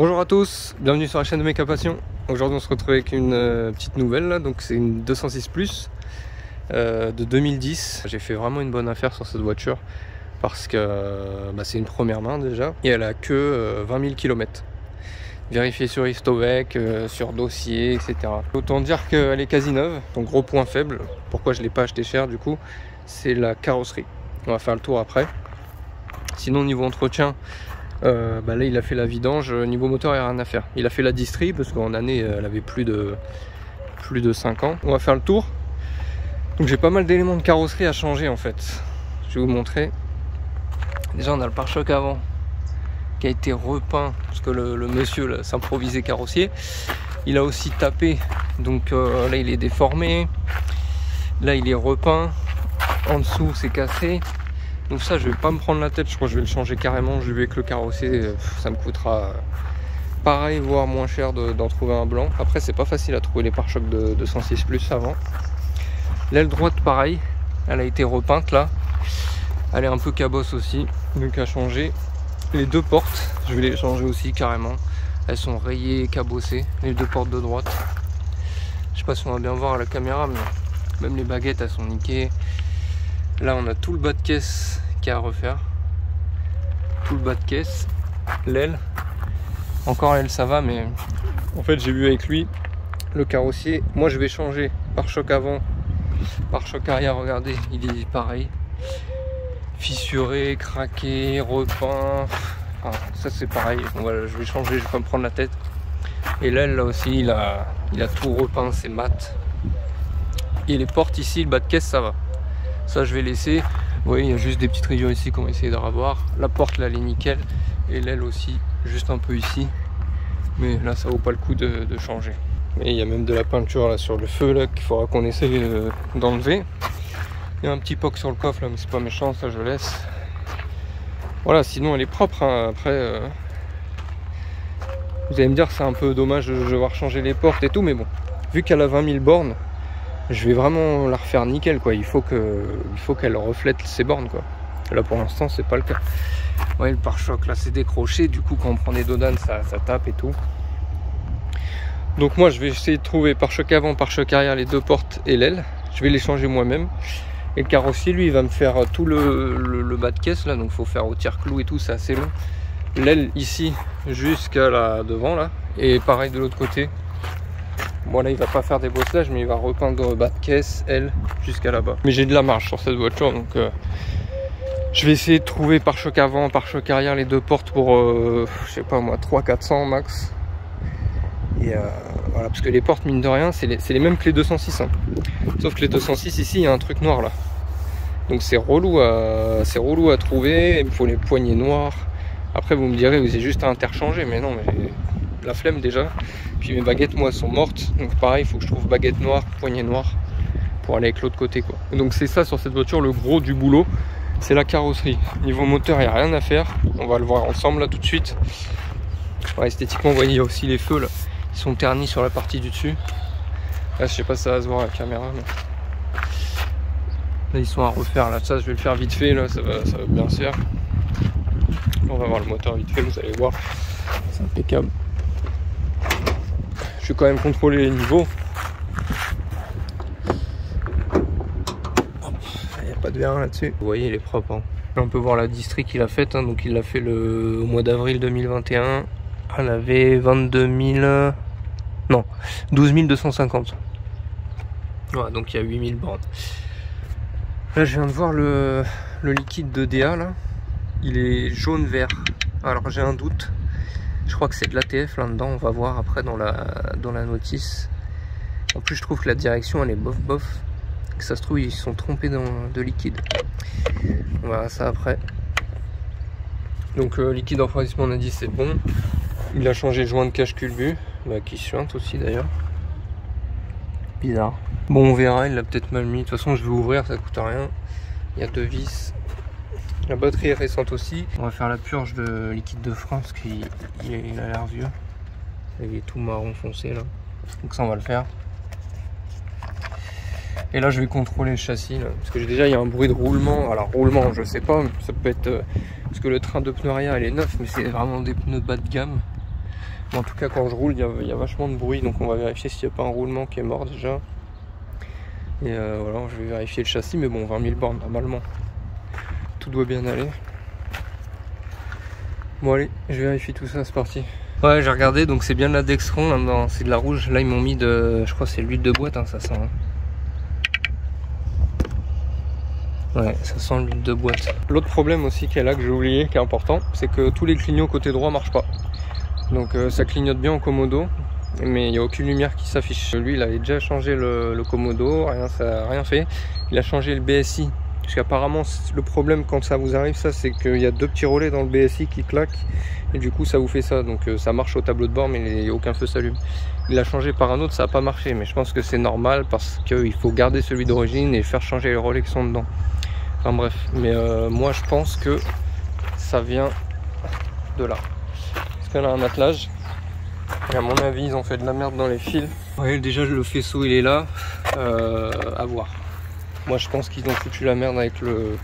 Bonjour à tous, bienvenue sur la chaîne de Méca Passion. Aujourd'hui on se retrouve avec une petite nouvelle là. Donc c'est une 206 Plus de 2010. J'ai fait vraiment une bonne affaire sur cette voiture parce que c'est une première main déjà et elle a que 20 000 km. Vérifier sur Histovec, sur dossier, etc. Autant dire qu'elle est quasi neuve. Donc gros point faible, pourquoi je ne l'ai pas acheté cher du coup, c'est la carrosserie. On va faire le tour après. Sinon niveau entretien, là il a fait la vidange, niveau moteur il n'y a rien à faire. Il a fait la distri parce qu'en année elle avait plus de 5 ans. On va faire le tour. Donc j'ai pas mal d'éléments de carrosserie à changer en fait. Je vais vous montrer. Déjà on a le pare-choc avant qui a été repeint parce que le monsieur s'improvisait carrossier. Il a aussi tapé, donc là il est déformé. Là il est repeint. En dessous c'est cassé. Donc ça je vais pas me prendre la tête, je crois que je vais le changer carrément. Je vais avec le carrossier, ça me coûtera pareil voire moins cher d'en trouver un blanc. Après c'est pas facile à trouver les pare-chocs de 206 Plus avant. L'aile droite pareil, elle a été repeinte là. Elle est un peu cabosse aussi, donc à changer. Les deux portes, je vais les changer aussi carrément. Elles sont rayées, cabossées, les deux portes de droite. Je sais pas si on va bien voir à la caméra, mais même les baguettes elles sont niquées. Là on a tout le bas de caisse qui est à refaire. Tout le bas de caisse, l'aile. Encore l'aile ça va, mais en fait j'ai vu avec lui le carrossier. Moi je vais changer pare-choc avant, pare-choc arrière, regardez, il est pareil. Fissuré, craqué, repeint. Enfin, ça c'est pareil. Bon, voilà, je vais changer, je vais pas me prendre la tête. Et l'aile là aussi, il a tout repeint, c'est mat. Et les portes ici, le bas de caisse ça va. Ça je vais laisser. Vous voyez, il y a juste des petites rayures ici qu'on va essayer de revoir. La porte là elle est nickel. Et l'aile aussi, juste un peu ici. Mais là ça vaut pas le coup de changer. Et il y a même de la peinture là sur le feu là qu'il faudra qu'on essaye d'enlever. Il y a un petit poc sur le coffre là, mais c'est pas méchant, ça je laisse. Voilà, sinon elle est propre hein. Après vous allez me dire c'est un peu dommage de devoir changer les portes et tout, mais bon, vu qu'elle a 20 000 bornes, je vais vraiment la refaire nickel quoi. Il faut qu'elle reflète ses bornes quoi. Là pour l'instant c'est pas le cas. Vous voyez le pare-choc là c'est décroché, du coup quand on prend des dodanes ça tape et tout. Donc moi je vais essayer de trouver pare-choc avant, pare-choc arrière, les deux portes et l'aile. Je vais les changer moi-même. Et le carrossier lui il va me faire tout le bas de caisse là, donc il faut faire au tire-clou et tout, c'est assez long. L'aile ici jusqu'à là devant là, et pareil de l'autre côté. Bon là il va pas faire des bosselages, mais il va repeindre bas de caisse, aile jusqu'à là-bas. Mais j'ai de la marge sur cette voiture, donc je vais essayer de trouver pare-choc avant, pare-choc arrière, les deux portes pour je sais pas moi 300-400 max. Et voilà, parce que les portes mine de rien c'est les mêmes que les 206 hein. Sauf que les 206 ici il y a un truc noir là, donc c'est relou à trouver. Il me faut les poignées noires. Après vous me direz vous avez juste à interchanger, mais non, mais la flemme déjà. Puis mes baguettes moi sont mortes, donc pareil il faut que je trouve baguette noire, poignée noire pour aller avec l'autre côté quoi. Donc c'est ça sur cette voiture, le gros du boulot c'est la carrosserie. Niveau moteur il n'y a rien à faire, on va le voir ensemble là tout de suite. Ouais, esthétiquement vous voyez il y a aussi les feux là, ils sont ternis sur la partie du dessus. Là je sais pas si ça va se voir à la caméra, mais là ils sont à refaire. Là ça je vais le faire vite fait, là ça va bien se faire. On va voir le moteur vite fait, vous allez voir, c'est impeccable. Je vais quand même contrôler les niveaux. Il n'y a pas de vérin là-dessus. Vous voyez il est propre hein. On peut voir la distri qu'il a faite hein. Donc il l'a fait au mois d'avril 2021. Elle avait 12 250. Voilà, donc il y a 8000 bornes. Là je viens de voir le liquide de DA là. Il est jaune vert. Alors j'ai un doute. Je crois que c'est de l'ATF là-dedans. On va voir après dans la notice. En plus je trouve que la direction elle est bof bof. Que ça se trouve ils se sont trompés de liquide. On verra ça après. Donc liquide refroidissement on a dit c'est bon. Il a changé le joint de cache culbu, qui suinte aussi d'ailleurs. Bizarre. Bon on verra, il l'a peut-être mal mis. De toute façon je vais ouvrir, ça coûte rien. Il y a deux vis. La batterie est récente aussi. On va faire la purge de liquide de frein parce qu'il a l'air vieux. Il est tout marron foncé là. Donc ça on va le faire. Et là je vais contrôler le châssis là, parce que déjà il y a un bruit de roulement. Alors roulement je sais pas, ça peut être parce que le train de pneus arrière il est neuf, mais c'est vraiment des pneus bas de gamme. En tout cas quand je roule il y a vachement de bruit, donc on va vérifier s'il n'y a pas un roulement qui est mort déjà. Et voilà, je vais vérifier le châssis, mais bon 20 000 bornes normalement tout doit bien aller. Bon allez, je vérifie tout ça, c'est parti. Ouais, j'ai regardé, donc c'est bien de la Dexron là-dedans, c'est de la rouge. Là ils m'ont mis de, je crois que c'est l'huile de boîte, hein, ça sent. Hein. Ouais, ça sent l'huile de boîte. L'autre problème aussi qu'il y a là, que j'ai oublié, qui est important, c'est que tous les clignots côté droit marchent pas. Donc ça clignote bien en commodo, mais il n'y a aucune lumière qui s'affiche. Lui il avait déjà changé le commodo, ça n'a rien fait. Il a changé le BSI, parce qu'apparemment le problème quand ça vous arrive ça, c'est qu'il y a deux petits relais dans le BSI qui claquent, et du coup ça vous fait ça. Donc ça marche au tableau de bord mais aucun feu s'allume. Il l'a changé par un autre, ça n'a pas marché, mais je pense que c'est normal parce qu'il faut garder celui d'origine et faire changer les relais qui sont dedans. Enfin bref, mais moi je pense que ça vient de là. Parce qu'elle a un attelage. Et à mon avis, ils ont fait de la merde dans les fils. Vous voyez, déjà le faisceau il est là. À voir. Moi je pense qu'ils ont foutu la merde avec le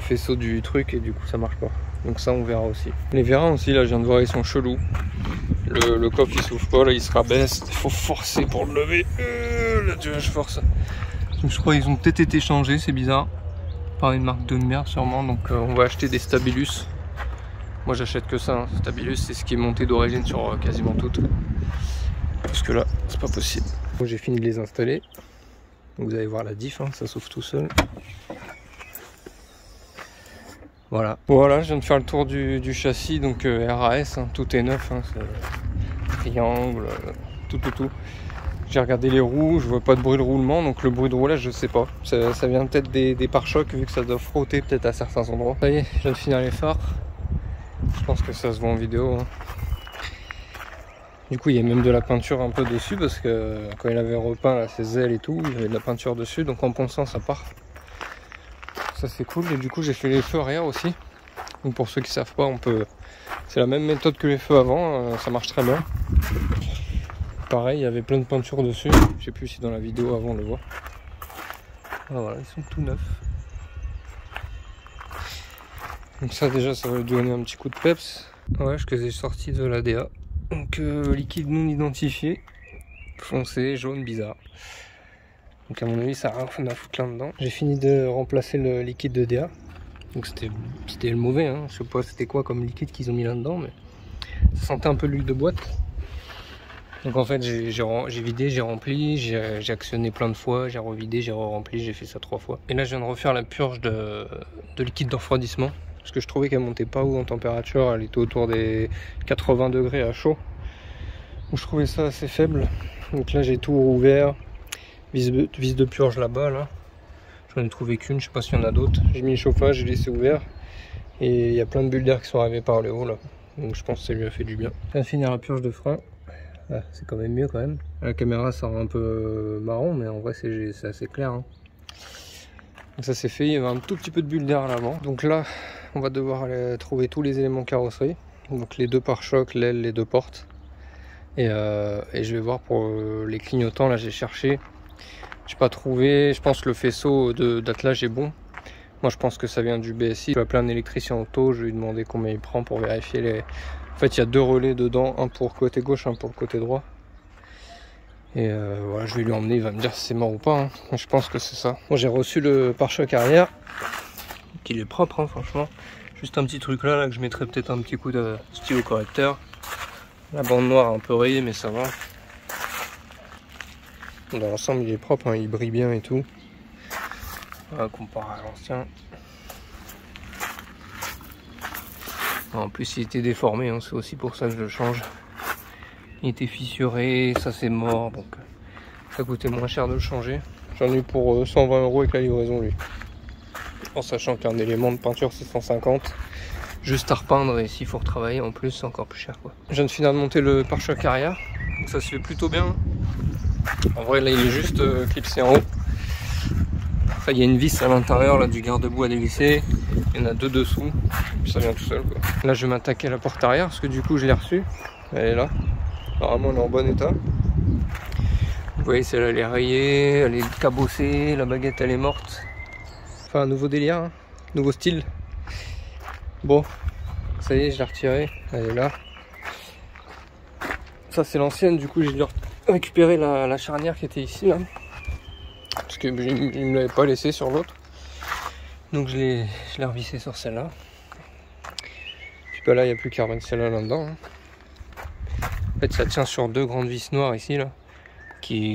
faisceau du truc et du coup ça marche pas. Donc ça on verra aussi. Les vérins aussi, là je viens de voir, ils sont chelous. Le coffre il s'ouvre pas, là il se rabaisse. Il faut forcer pour le lever. Là tu vois, je force. Je crois qu'ils ont peut-être été changés, c'est bizarre. Par une marque de merde sûrement. Donc on va acheter des Stabilus. Moi j'achète que ça, hein. Stabilus c'est ce qui est monté d'origine sur quasiment toutes. Parce que là c'est pas possible. Bon, j'ai fini de les installer. Donc, vous allez voir la diff, hein, ça s'ouvre tout seul. Voilà. Voilà, je viens de faire le tour du châssis, donc RAS, hein, tout est neuf. Hein, triangle, tout. J'ai regardé les roues, je vois pas de bruit de roulement, donc le bruit de roulage je sais pas. Ça vient peut-être des pare-chocs vu que ça doit frotter peut-être à certains endroits. Ça y est, je viens de finir les phares. Je pense que ça se voit en vidéo. Hein. Du coup il y a même de la peinture un peu dessus parce que quand il avait repeint là, ses ailes et tout, il y avait de la peinture dessus, donc en ponçant ça part. Ça c'est cool. Et du coup j'ai fait les feux arrière aussi. Donc pour ceux qui savent pas, on peut. C'est la même méthode que les feux avant, ça marche très bien. Pareil, il y avait plein de peinture dessus. Je sais plus si dans la vidéo avant on le voit. Ah, voilà, ils sont tout neufs. Donc ça déjà ça va lui donner un petit coup de peps. Ouais, je les ai sortis de l'ADA. Donc liquide non identifié, foncé, jaune, bizarre. Donc à mon avis ça a rien à foutre là-dedans. J'ai fini de remplacer le liquide de DA. Donc c'était le mauvais, hein. Je sais pas c'était quoi comme liquide qu'ils ont mis là-dedans, mais ça sentait un peu l'huile de boîte. Donc en fait j'ai vidé, j'ai rempli, j'ai actionné plein de fois, j'ai revidé, j'ai re-rempli, j'ai fait ça 3 fois. Et là je viens de refaire la purge de liquide de refroidissement. Parce que je trouvais qu'elle montait pas haut en température, elle était autour des 80 degrés à chaud. Donc je trouvais ça assez faible. Donc là j'ai tout rouvert, vis de purge là-bas là. J'en ai trouvé qu'une, je sais pas s'il y en a d'autres. J'ai mis le chauffage, j'ai laissé ouvert. Et il y a plein de bulles d'air qui sont arrivées par le haut là. Donc je pense que ça lui a fait du bien. On va finir la purge de frein. Ah, c'est quand même mieux quand même. À la caméra ça rend un peu marron, mais en vrai c'est assez clair. Hein. Donc ça c'est fait, il y avait un tout petit peu de bulles d'air à l'avant. Donc là on va devoir aller trouver tous les éléments carrosserie. Donc les deux pare-chocs, l'aile, les deux portes. Et je vais voir pour les clignotants, là j'ai cherché. J'ai pas trouvé, je pense que le faisceau d'attelage est bon. Moi je pense que ça vient du BSI. Je vais appeler un électricien auto, je vais lui demander combien il prend pour vérifier les... En fait il y a deux relais dedans, un pour le côté gauche, un pour le côté droit. Et voilà, je vais lui emmener, il va me dire si c'est mort ou pas. Hein. Je pense que c'est ça. Moi j'ai reçu le pare-choc arrière, qu'il est propre hein, franchement. Juste un petit truc là que je mettrai peut-être un petit coup de stylo correcteur. La bande noire un peu rayée mais ça va. Dans l'ensemble il est propre, hein, il brille bien et tout. Voilà, comparé à l'ancien. En plus il était déformé, hein, c'est aussi pour ça que je le change. Il était fissuré, ça c'est mort, donc ça coûtait moins cher de le changer. J'en ai eu pour 120 € avec la livraison lui. En sachant qu'un élément de peinture c'est 150. Juste à repeindre et s'il faut retravailler en plus c'est encore plus cher quoi. Je viens de finir de monter le pare-choc arrière. Donc ça se fait plutôt bien. En vrai là il est juste clipsé en haut. Enfin, il y a une vis à l'intérieur là du garde-boue à dévisser. Il y en a deux dessous. Puis ça vient tout seul quoi. Là je vais m'attaquer à la porte arrière parce que du coup je l'ai reçue. Elle est là. Apparemment elle est en bon état. Vous voyez celle-là elle est rayée, elle est cabossée, la baguette elle est morte. Enfin un nouveau délire, hein. Nouveau style. Bon, ça y est je l'ai retirée, elle est là. Ça c'est l'ancienne, du coup j'ai dû récupérer la charnière qui était ici là. Parce que je ne me l'avais pas laissé sur l'autre. Donc je l'ai revissé sur celle-là. Puis bah là il n'y a plus qu'à remettre celle-là là-dedans. Hein. En fait ça tient sur deux grandes vis noires ici là.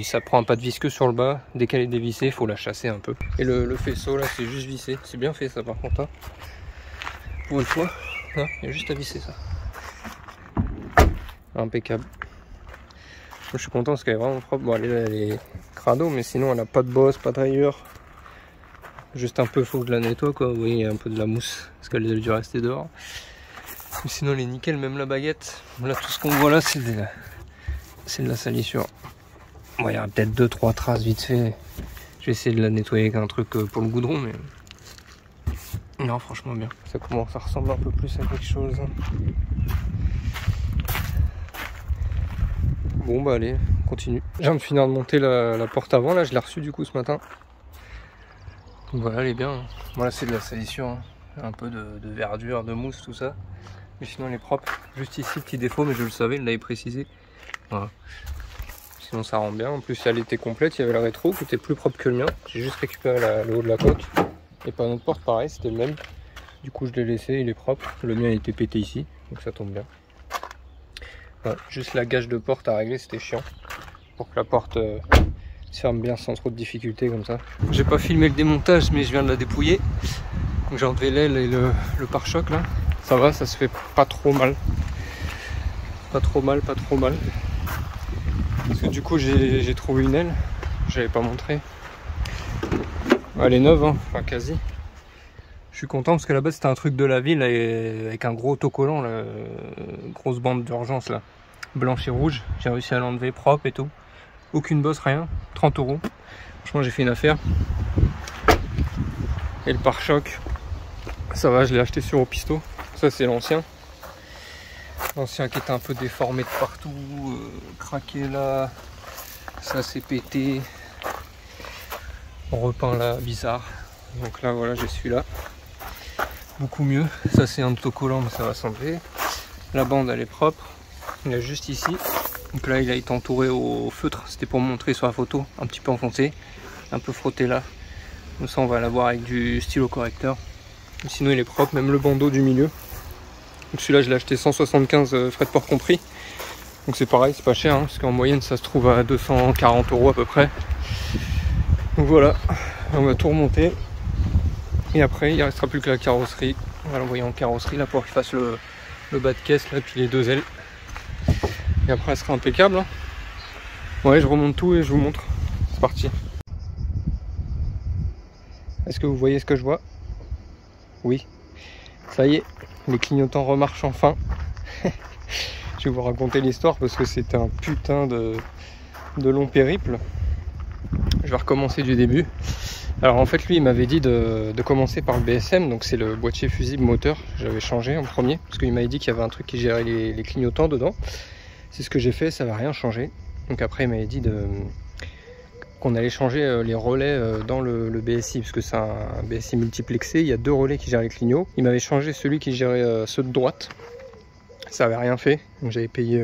Ça prend un pas de vis que sur le bas. Dès qu'elle est dévissée, il faut la chasser un peu. Et le faisceau là c'est juste vissé. C'est bien fait ça par contre. Hein. Pour une fois, il y a juste à visser ça. Impeccable. Je suis content parce qu'elle est vraiment propre. Bon, elle est crado, mais sinon elle a pas de bosse, pas de rayures. Juste un peu, faut que je la nettoie quoi. Vous voyez, il y a un peu de la mousse parce qu'elle a dû rester dehors. Mais sinon, elle est nickel, même la baguette. Là, tout ce qu'on voit là, c'est de la salissure. Bon, il y aura peut-être 2-3 traces vite fait. Je vais essayer de la nettoyer avec un truc pour le goudron, mais non, franchement, bien. Ça commence à ressembler un peu plus à quelque chose. Bon bah allez, on continue. Je viens de finir de monter la porte avant, là je l'ai reçue du coup ce matin. Donc voilà, elle est bien. Voilà, c'est de la salissure, hein. Un peu de verdure, de mousse, tout ça. Mais sinon elle est propre. Juste ici, petit défaut, mais je le savais, il l'avait précisé. Voilà. Sinon ça rend bien. En plus elle était complète, il y avait le rétro qui était plus propre que le mien. J'ai juste récupéré le haut de la coque. Et pas notre porte pareil, c'était le même. Du coup je l'ai laissé, il est propre. Le mien il était pété ici, donc ça tombe bien. Ouais, juste la gage de porte à régler, c'était chiant pour que la porte se ferme bien sans trop de difficultés comme ça. J'ai pas filmé le démontage mais je viens de la dépouiller. Donc j'ai enlevé l'aile et le pare-choc là. Ça va, ça se fait pas trop mal. Pas trop mal. Parce que du coup j'ai trouvé une aile. J'avais pas montré. Elle est neuve, hein, enfin quasi. Je suis content parce que là-bas c'était un truc de la ville avec un gros autocollant, là, grosse bande d'urgence là, blanche et rouge. J'ai réussi à l'enlever propre et tout. Aucune bosse, rien. 30 €. Franchement j'ai fait une affaire. Et le pare-choc, ça va, je l'ai acheté sur Opisto. Ça c'est l'ancien. L'ancien qui était un peu déformé de partout, craqué là. Ça c'est pété. On repeint là, bizarre. Donc là voilà, j'ai celui-là. Beaucoup mieux. Ça c'est un autocollant mais ça va s'enlever. La bande elle est propre. Il y a juste ici. Donc là il a été entouré au feutre. C'était pour montrer sur la photo. Un petit peu enfoncé. Un peu frotté là. Comme ça on va l'avoir avec du stylo correcteur. Mais sinon il est propre. Même le bandeau du milieu. Donc celui-là je l'ai acheté 175 frais de port compris. Donc c'est pareil, c'est pas cher. Hein, parce qu'en moyenne ça se trouve à 240 € à peu près. Donc voilà. On va tout remonter. Et après, il ne restera plus que la carrosserie. On va l'envoyer en carrosserie là pour qu'il fasse le bas de caisse là, puis les deux ailes. Et après, elle sera impeccable. Hein. Ouais, je remonte tout et je vous montre. C'est parti. Est-ce que vous voyez ce que je vois? Oui. Ça y est, les clignotants remarchent enfin. Je vais vous raconter l'histoire parce que c'était un putain de long périple. Je vais recommencer du début. Alors en fait lui il m'avait dit de commencer par le BSM, donc c'est le boîtier fusible moteur. J'avais changé en premier parce qu'il m'avait dit qu'il y avait un truc qui gérait les clignotants dedans. C'est ce que j'ai fait, ça va rien changer. Donc après il m'avait dit qu'on allait changer les relais dans le BSI, parce que c'est un BSI multiplexé, il y a deux relais qui gèrent les clignots. Il m'avait changé celui qui gérait ceux de droite. Ça avait rien fait, donc j'avais payé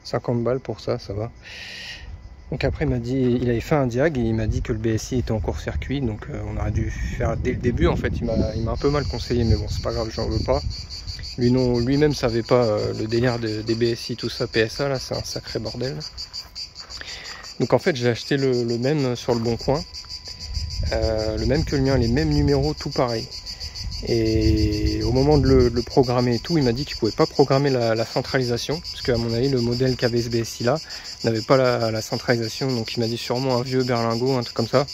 50 balles pour ça, ça va. Donc après il m'a dit, il avait fait un diag et il m'a dit que le BSI était en court-circuit, donc on aurait dû faire dès le début en fait. Il m'a un peu mal conseillé, mais bon c'est pas grave, j'en veux pas. Lui-même savait pas le délire des BSI, tout ça, PSA là, c'est un sacré bordel. Donc en fait j'ai acheté le même sur le bon coin, le même que le mien, les mêmes numéros, tout pareil. Et au moment de le programmer et tout, il m'a dit qu'il pouvait pas programmer la centralisation, parce qu'à mon avis le modèle qu'avait ce BSI là n'avait pas la centralisation, donc il m'a dit sûrement un vieux berlingot, un truc comme ça.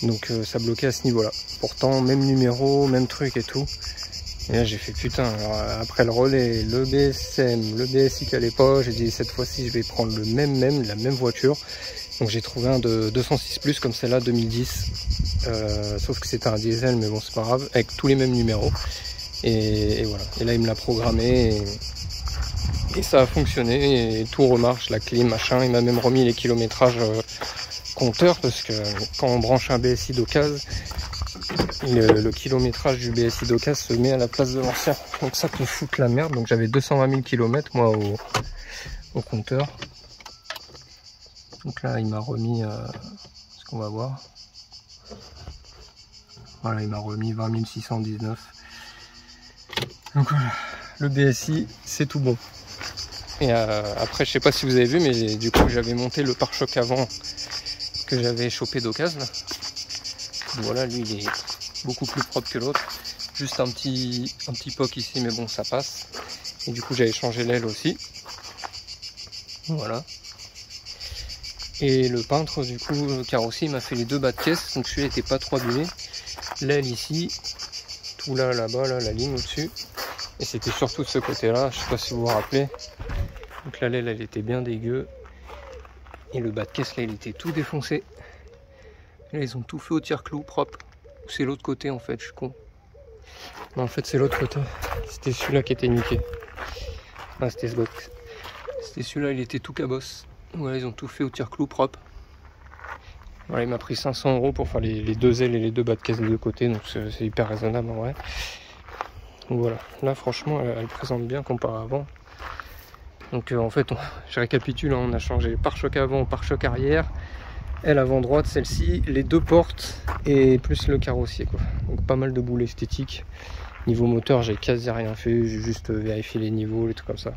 Donc ça bloquait à ce niveau là. Pourtant même numéro, même truc et tout. Et là j'ai fait putain, alors, après le relais, le BSM, le BSI qu'elle est pas, j'ai dit cette fois-ci je vais prendre la même voiture. Donc j'ai trouvé un de 206 plus comme celle-là 2010, sauf que c'était un diesel, mais bon c'est pas grave, avec tous les mêmes numéros. Et voilà, et là il me l'a programmé et ça a fonctionné et tout remarche, la clim, machin. Il m'a même remis les kilométrages compteur, parce que quand on branche un BSI d'occasion, le kilométrage du BSI d'occasion se met à la place de l'ancien. Donc ça peut foutre la merde. Donc j'avais 220 000 km moi au compteur. Donc là il m'a remis ce qu'on va voir. Voilà, il m'a remis 20 619. Donc voilà, le BSI c'est tout bon. Et après je sais pas si vous avez vu, mais du coup j'avais monté le pare-choc avant que j'avais chopé d'occasion. Voilà, lui il est beaucoup plus propre que l'autre. Juste un petit poc ici, mais bon ça passe. Et du coup j'avais changé l'aile aussi. Voilà. Et le peintre du coup le carrossier m'a fait les deux bas de caisse, donc celui-là était pas trop abîmé. L'aile ici, tout là-bas, là, la ligne au-dessus. Et c'était surtout de ce côté-là, je sais pas si vous vous rappelez. Donc là, l'aile, elle était bien dégueu. Et le bas de caisse, là, il était tout défoncé. Là, ils ont tout fait au tire-clou, propre. C'est l'autre côté, en fait, je suis con. Non, en fait, c'est l'autre côté. C'était celui-là qui était niqué. Ah, c'était ce box. C'était celui-là, il était tout cabosse. Voilà, ils ont tout fait au tire-clou, propre. Voilà, il m'a pris 500 € pour faire les deux ailes et les deux bas de caisse des deux côtés, donc c'est hyper raisonnable en vrai. Donc voilà, là franchement elle présente bien comparé à avant. Donc en fait, je récapitule, hein, on a changé pare-choc avant, pare-choc arrière, elle avant droite, celle-ci, les deux portes et plus le carrossier quoi. Donc pas mal de boules esthétiques. Niveau moteur, j'ai quasi rien fait, j'ai juste vérifié les niveaux, les trucs comme ça.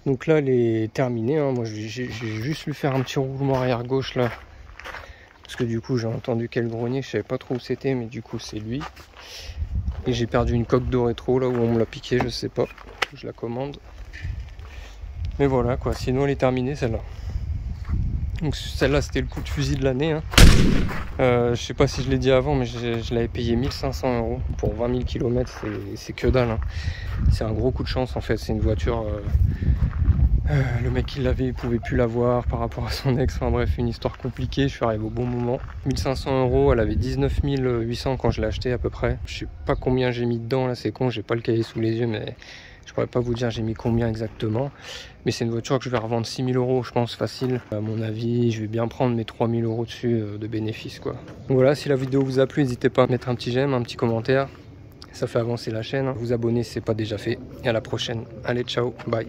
Donc là elle est terminée, hein. Moi j'ai juste lui faire un petit roulement arrière gauche là. Parce que du coup j'ai entendu quel grenier, je savais pas trop où c'était, mais du coup c'est lui. Et j'ai perdu une coque de rétro là où on me l'a piqué, je sais pas. Je la commande. Mais voilà quoi, sinon elle est terminée celle-là. Donc celle-là c'était le coup de fusil de l'année. Hein. Je sais pas si je l'ai dit avant, mais je l'avais payé 1500 € pour 20 000 km, c'est que dalle. Hein. C'est un gros coup de chance en fait, c'est une voiture... le mec qui l'avait, il pouvait plus l'avoir par rapport à son ex, enfin bref, une histoire compliquée. Je suis arrivé au bon moment. 1500 €, elle avait 19 800 quand je l'ai acheté à peu près. Je sais pas combien j'ai mis dedans là, c'est con, j'ai pas le cahier sous les yeux, mais je pourrais pas vous dire j'ai mis combien exactement. Mais c'est une voiture que je vais revendre 6 000 € je pense facile. À mon avis, je vais bien prendre mes 3 000 € dessus de bénéfices quoi. Donc voilà, si la vidéo vous a plu, n'hésitez pas à mettre un petit j'aime, un petit commentaire. Ça fait avancer la chaîne. Vous abonner si c'est pas déjà fait. Et à la prochaine. Allez, ciao, bye.